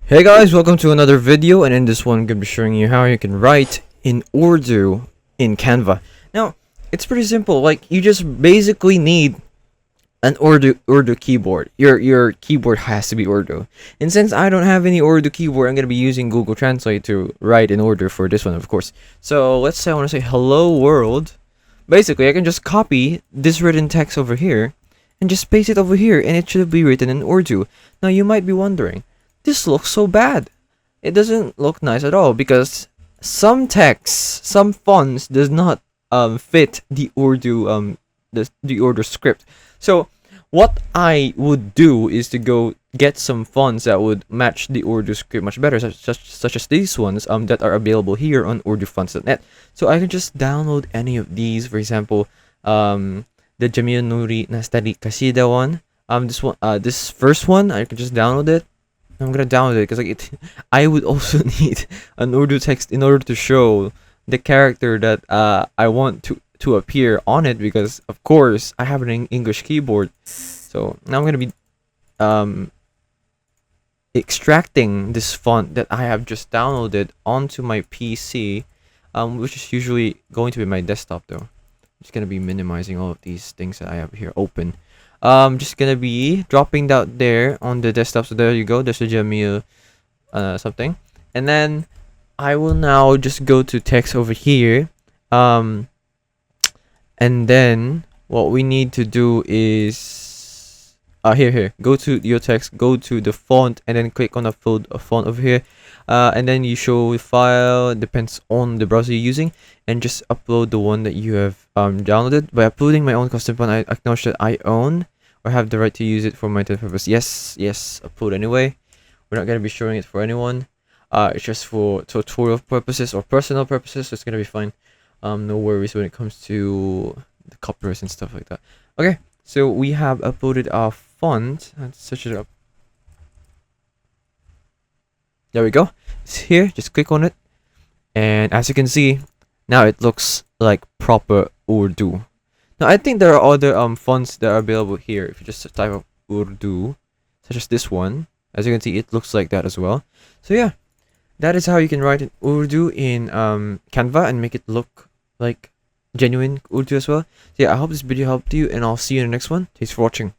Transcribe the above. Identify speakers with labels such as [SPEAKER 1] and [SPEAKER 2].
[SPEAKER 1] Hey guys, welcome to another video, and in this one I'm going to be showing you how you can write in Urdu in Canva. Now, it's pretty simple. Like, you just basically need an Urdu keyboard. Your keyboard has to be Urdu. And since I don't have any Urdu keyboard, I'm going to be using Google Translate to write in Urdu for this one, of course. So, let's say I want to say hello world. Basically, I can just copy this written text over here and just paste it over here, and it should be written in Urdu. Now, you might be wondering, this looks so bad. It doesn't look nice at all because some text, some fonts does not fit the Urdu the Urdu script. So what I would do is to go get some fonts that would match the Urdu script much better, such as these ones that are available here on urdufonts.net. So I can just download any of these. For example, the Jamil Nuri Nastali Kasida one. This first one, I can just download it. I'm gonna download it because I would also need an Urdu text in order to show the character that I want to appear on it, because of course I have an English keyboard. So now I'm gonna be extracting this font that I have just downloaded onto my PC, which is usually going to be my desktop though. I'm just gonna be minimizing all of these things that I have here open. Just gonna be dropping that there on the desktop. So there you go. There's a Jamil something, and then I will now just go to text over here. And then what we need to do is here. Go to your text. Go to the font, and then click on upload a font over here. And then you show file. Depends on the browser you're using, and just upload the one that you have downloaded. By uploading my own custom font, I acknowledge that I own or have the right to use it for my intended purpose. Yes, upload anyway. We're not gonna be showing it for anyone. It's just for tutorial purposes or personal purposes, so it's gonna be fine. No worries when it comes to the copyrights and stuff like that. Okay, so we have uploaded our font. Let's search it up. There we go. It's here. Just click on it, and as you can see, now it looks like proper Urdu. Now I think there are other fonts that are available here. If you just type of Urdu, such as this one, as you can see, it looks like that as well. So yeah, that is how you can write in Urdu in Canva and make it look like genuine Urdu as well. So yeah, I hope this video helped you, and I'll see you in the next one. Thanks for watching.